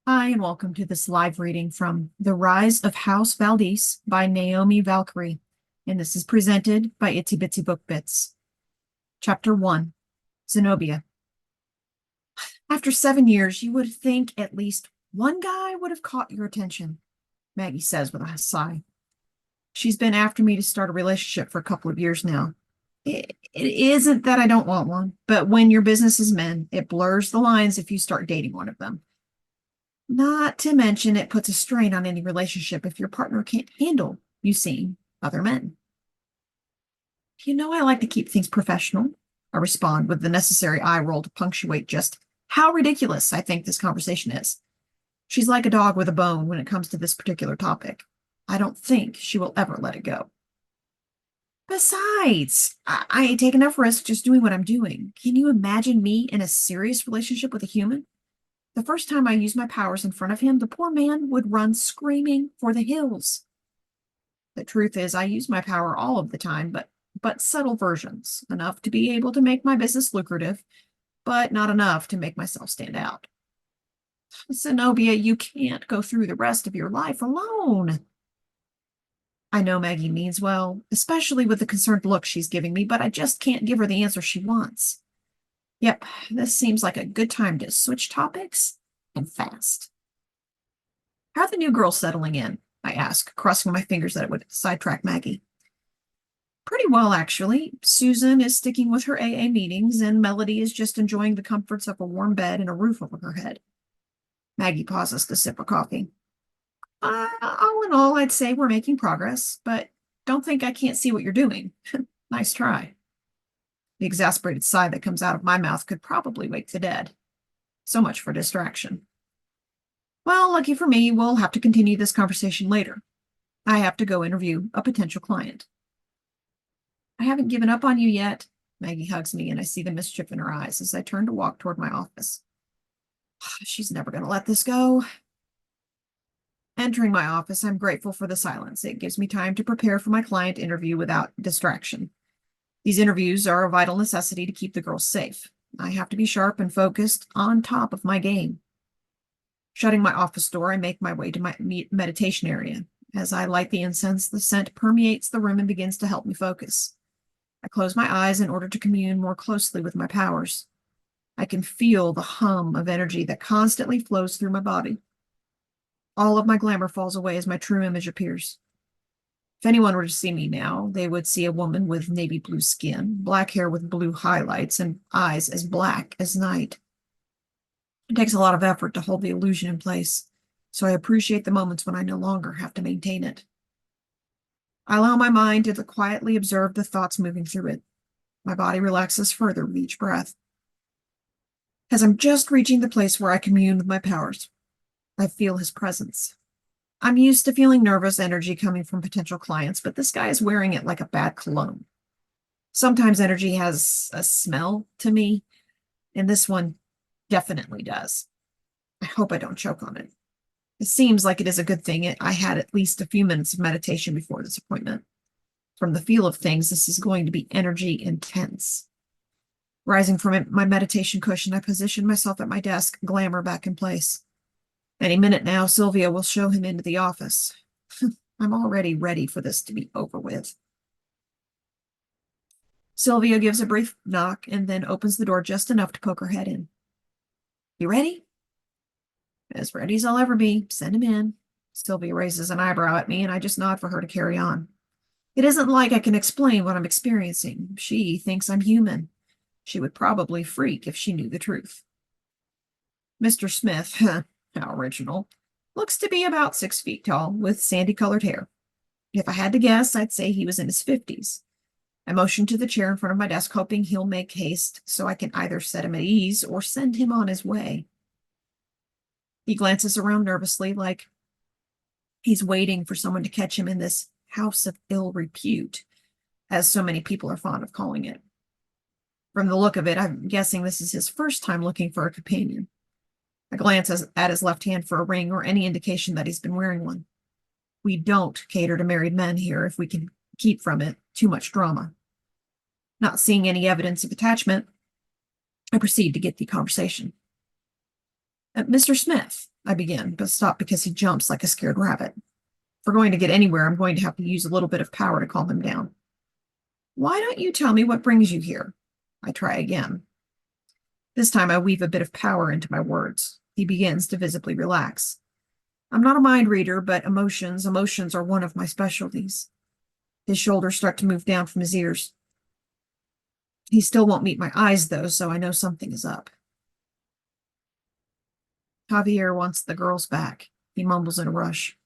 Hi, and welcome to this live reading from The Rise of House Valdis by Naomi Valkyrie. And this is presented by Itsy Bitsy Book Bits. Chapter 1, Xenobia. After 7 years, you would think at least one guy would have caught your attention, Maggie says with a sigh. She's been after me to start a relationship for a couple of years now. It isn't that I don't want one, but when your business is men, it blurs the lines if you start dating one of them. Not to mention it puts a strain on any relationship if your partner can't handle you seeing other men. You know I like to keep things professional, I respond with the necessary eye roll to punctuate just how ridiculous I think this conversation is. She's like a dog with a bone when it comes to this particular topic. I don't think she will ever let it go. Besides, I take enough risk just doing what I'm doing. Can you imagine me in a serious relationship with a human? The first time I used my powers in front of him, the poor man would run screaming for the hills. The truth is, I use my power all of the time, but subtle versions, enough to be able to make my business lucrative, but not enough to make myself stand out. Xenobia, you can't go through the rest of your life alone. I know Maggie means well, especially with the concerned look she's giving me, but I just can't give her the answer she wants. Yep, this seems like a good time to switch topics, and fast. How are the new girls settling in? I ask, crossing my fingers that it would sidetrack Maggie. Pretty well, actually. Susan is sticking with her AA meetings, and Melody is just enjoying the comforts of a warm bed and a roof over her head. Maggie pauses to sip her coffee. All in all, I'd say we're making progress, but don't think I can't see what you're doing. Nice try. The exasperated sigh that comes out of my mouth could probably wake the dead. So much for distraction. Well, lucky for me, we'll have to continue this conversation later. I have to go interview a potential client. I haven't given up on you yet. Maggie hugs me, and I see the mischief in her eyes as I turn to walk toward my office. She's never going to let this go. Entering my office, I'm grateful for the silence. It gives me time to prepare for my client interview without distraction. These interviews are a vital necessity to keep the girls safe. I have to be sharp and focused, on top of my game. Shutting my office door, I make my way to my meditation area. As I light the incense, the scent permeates the room and begins to help me focus. I close my eyes in order to commune more closely with my powers. I can feel the hum of energy that constantly flows through my body. All of my glamour falls away as my true image appears. If anyone were to see me now, they would see a woman with navy blue skin, black hair with blue highlights, and eyes as black as night. It takes a lot of effort to hold the illusion in place, so I appreciate the moments when I no longer have to maintain it. I allow my mind to quietly observe the thoughts moving through it. My body relaxes further with each breath. As I'm just reaching the place where I commune with my powers, I feel his presence. I'm used to feeling nervous energy coming from potential clients, but this guy is wearing it like a bad cologne. Sometimes energy has a smell to me, and this one definitely does. I hope I don't choke on it. It seems like it is a good thing I had at least a few minutes of meditation before this appointment. From the feel of things, this is going to be energy intense. Rising from my meditation cushion, I position myself at my desk, glamour back in place. Any minute now, Sylvia will show him into the office. I'm already ready for this to be over with. Sylvia gives a brief knock and then opens the door just enough to poke her head in. You ready? As ready as I'll ever be. Send him in. Sylvia raises an eyebrow at me, and I just nod for her to carry on. It isn't like I can explain what I'm experiencing. She thinks I'm human. She would probably freak if she knew the truth. Mr. Smith, how original, looks to be about 6 feet tall, with sandy-colored hair. If I had to guess, I'd say he was in his 50s. I motion to the chair in front of my desk, hoping he'll make haste so I can either set him at ease or send him on his way. He glances around nervously, like he's waiting for someone to catch him in this house of ill repute, as so many people are fond of calling it. From the look of it, I'm guessing this is his first time looking for a companion. I glance at his left hand for a ring or any indication that he's been wearing one. We don't cater to married men here if we can keep from it too much drama. Not seeing any evidence of attachment, I proceed to get the conversation. Mr. Smith, I begin, but stop because he jumps like a scared rabbit. If we're going to get anywhere, I'm going to have to use a little bit of power to calm him down. Why don't you tell me what brings you here? I try again. This time I weave a bit of power into my words. He begins to visibly relax. I'm not a mind reader, but emotions are one of my specialties. His shoulders start to move down from his ears. He still won't meet my eyes, though, so I know something is up. Javier wants the girls back, he mumbles in a rush.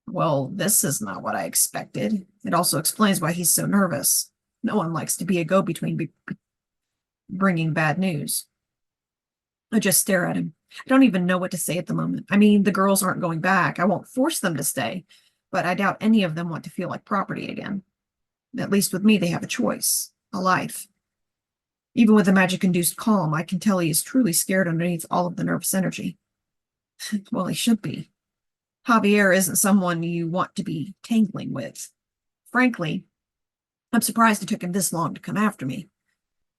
Well, this is not what I expected. It also explains why he's so nervous. No one likes to be a go-between bringing bad news. I just stare at him. I don't even know what to say at the moment. I mean, the girls aren't going back. I won't force them to stay, but I doubt any of them want to feel like property again. At least with me, they have a choice, a life. Even with the magic-induced calm, I can tell he is truly scared underneath all of the nervous energy. Well, he should be. Javier isn't someone you want to be tangling with. Frankly, I'm surprised it took him this long to come after me.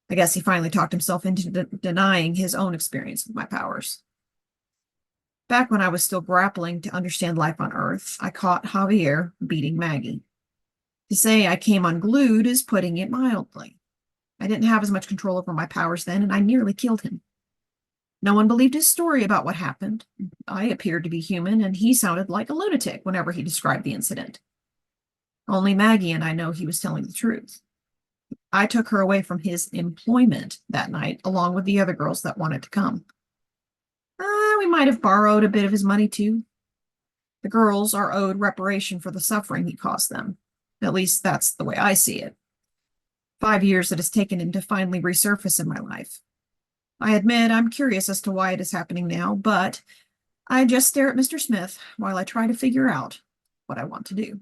I guess he finally talked himself into denying his own experience with my powers. Back when I was still grappling to understand life on Earth, I caught Javier beating Maggie. To say I came unglued is putting it mildly. I didn't have as much control over my powers then, and I nearly killed him. No one believed his story about what happened. I appeared to be human, and he sounded like a lunatic whenever he described the incident. Only Maggie and I know he was telling the truth. I took her away from his employment that night, along with the other girls that wanted to come. We might have borrowed a bit of his money, too. The girls are owed reparation for the suffering he caused them. At least that's the way I see it. 5 years it has taken him to finally resurface in my life. I admit I'm curious as to why it is happening now, but I just stare at Mr. Smith while I try to figure out what I want to do.